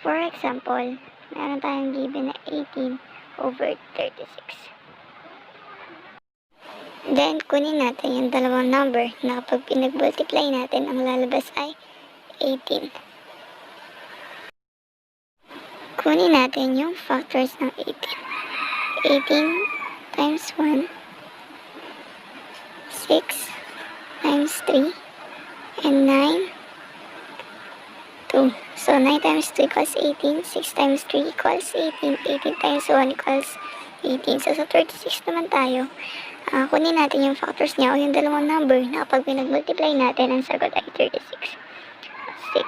For example, meron tayong given na 18 over 36. Then, kunin natin yung dalawang number na kapag pinag-multiply natin, ang lalabas ay 18. Kunin natin yung factors ng 18. 18 times 1, 6 times 3, and 9, 2. So, 9 times 2 equals 18, 6 times 3 equals 18, 18 times 1 equals 18. So, sa 36 naman tayo, kunin natin yung factors niya o yung dalawang number na kapag pinag-multiply natin, ang sagot ay 36. 6,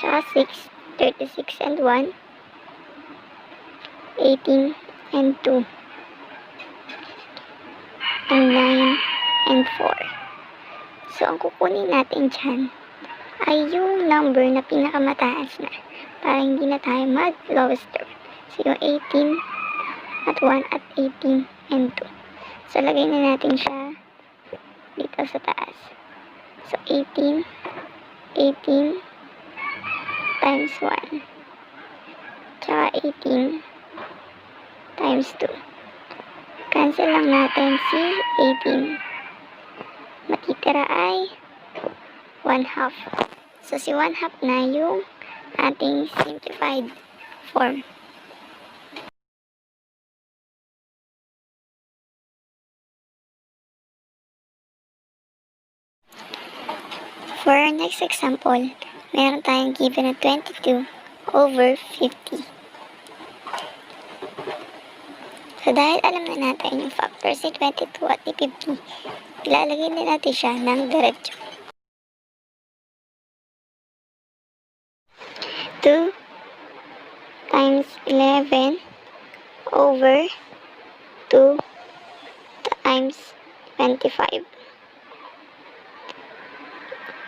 tsaka 6, 36 and 1, 18 and 2, and 9 and 4. So, ang kukunin natin dyan ay yung number na pinakamataas na para hindi na tayo mag-lowest term. So, yung 18 at 1 at 18 and 2. So, lagay na natin siya dito sa taas. So, 18 times 1 tsaka 18 times 2. Cancel lang natin si 18. Matitira ay 1/2. So, si 1/2 na yung ating simplified form. For our next example, meron tayong given na 22 over 50. So, dahil alam na natin yung factors ni 22 at ni 50, ilalagay na natin siya ng diretso. 2 times 11 over 2 times 25.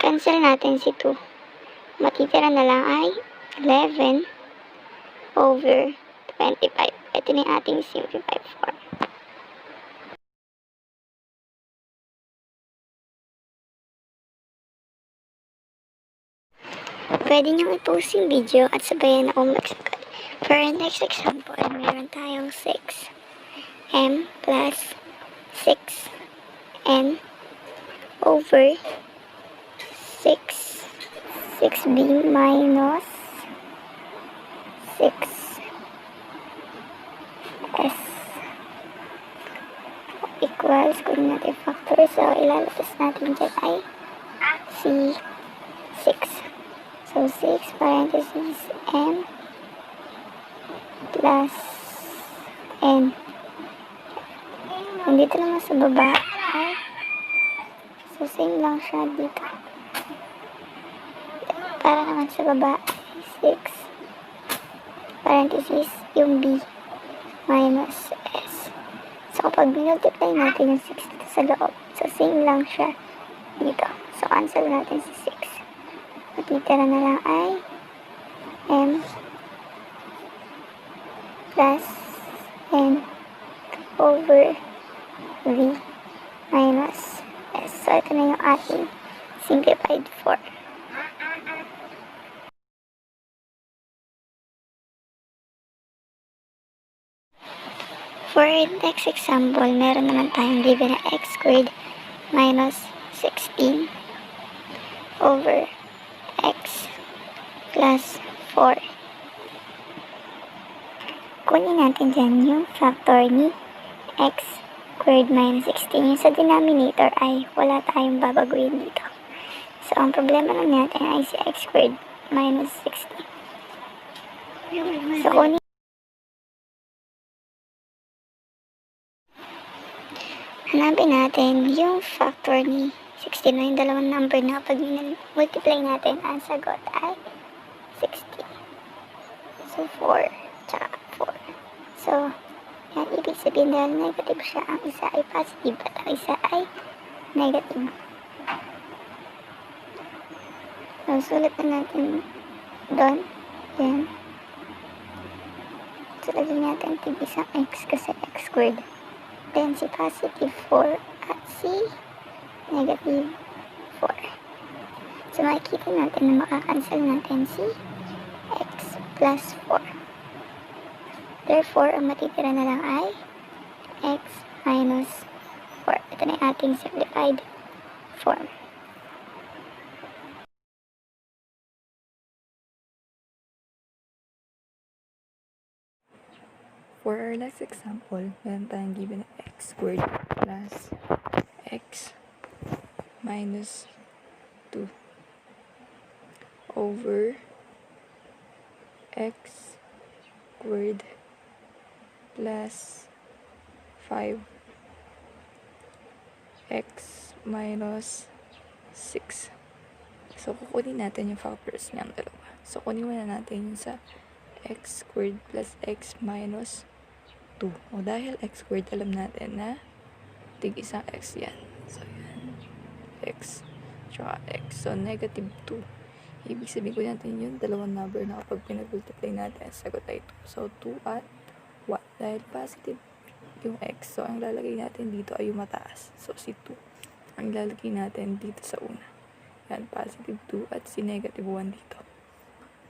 Cancel natin si 2. Matitira na lang ay 11 over 25. Ito na yung ating simplified form. Pwede niyong i-post yung video at sabayan akong magsagot. For our next example, meron tayong 6m plus 6n over 6b minus 6s equals, kung natin factor, so ilalabas natin dyan ay si 6. So, 6 parentheses m plus n. Nandito naman sa baba ay, so same lang siya dito. Para naman sa baba ay 6 parentheses yung b minus s. So, kapag multiply natin yung 6 dito sa loob, so same lang siya dito. So, cancel natin si 6. Matitira na lang ay m plus n over v minus s. So, ito na yung ating simplified form. For our next example, meron naman tayong given na x squared minus 16 over x plus 4. Kunin natin dyan yung factor ni x squared minus 16. Yung sa denominator ay wala tayong babaguhin dito. So, ang problema lang natin ay si x squared minus 16. So, kunin hanapin natin yung factor ni 16 na yung dalawang number na pag multiply natin, ang sagot ay 16. So, 4 tsaka 4. So, yan, ibig sabihin dahil negative siya, ang isa ay positive at ang isa ay negative. So, sulat na natin doon. Yan. Sulatin natin tig isang x kasi x squared. Then, si positive 4 at si negative 4. So, makikita natin na makakancel natin si x plus 4. Therefore, ang matitira na lang ay x minus 4. Ito na yung ating simplified form. For our last example, meron tayong given na x squared plus x minus 2 over x squared plus 5 x minus 6. So, kukunin natin yung factors niyang dalawa. So, kunin muna natin yung sa x squared plus x minus 2. O dahil x squared, alam natin na tig isang x yan. So, yan. X. Tsaka x. So, negative 2. Ibig sabihin ko natin yun, dalawang number na kapag pinag-multiply natin, sagot ay 2. So, 2 at 1. Dahil positive yung x. So, ang lalagay natin dito ay yung mataas. So, si 2. Ang lalagay natin dito sa una. Yan, positive 2 at si negative 1 dito.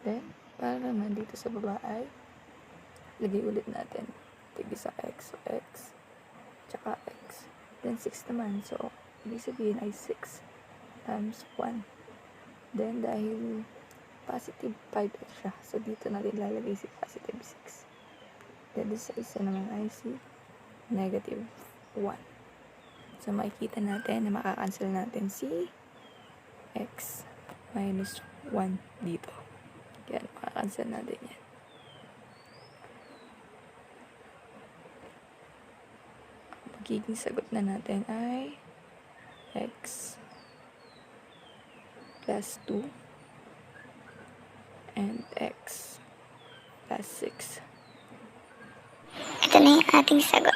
Then, para naman dito sa baba ay lagay ulit natin tig-isa x. So, x tsaka x. Then, 6 naman. So, ibig sabihin ay 6 times 1. Then, dahil positive 5 siya. So, dito natin lalagay si positive 6. Then, sa isa naman ay si negative 1. So, makikita natin na makakancel natin si x minus 1 dito. Yan, makakancel natin yan. Magiging sagot na natin ay x plus 2 and x plus 6. Ito na yung ating sagot.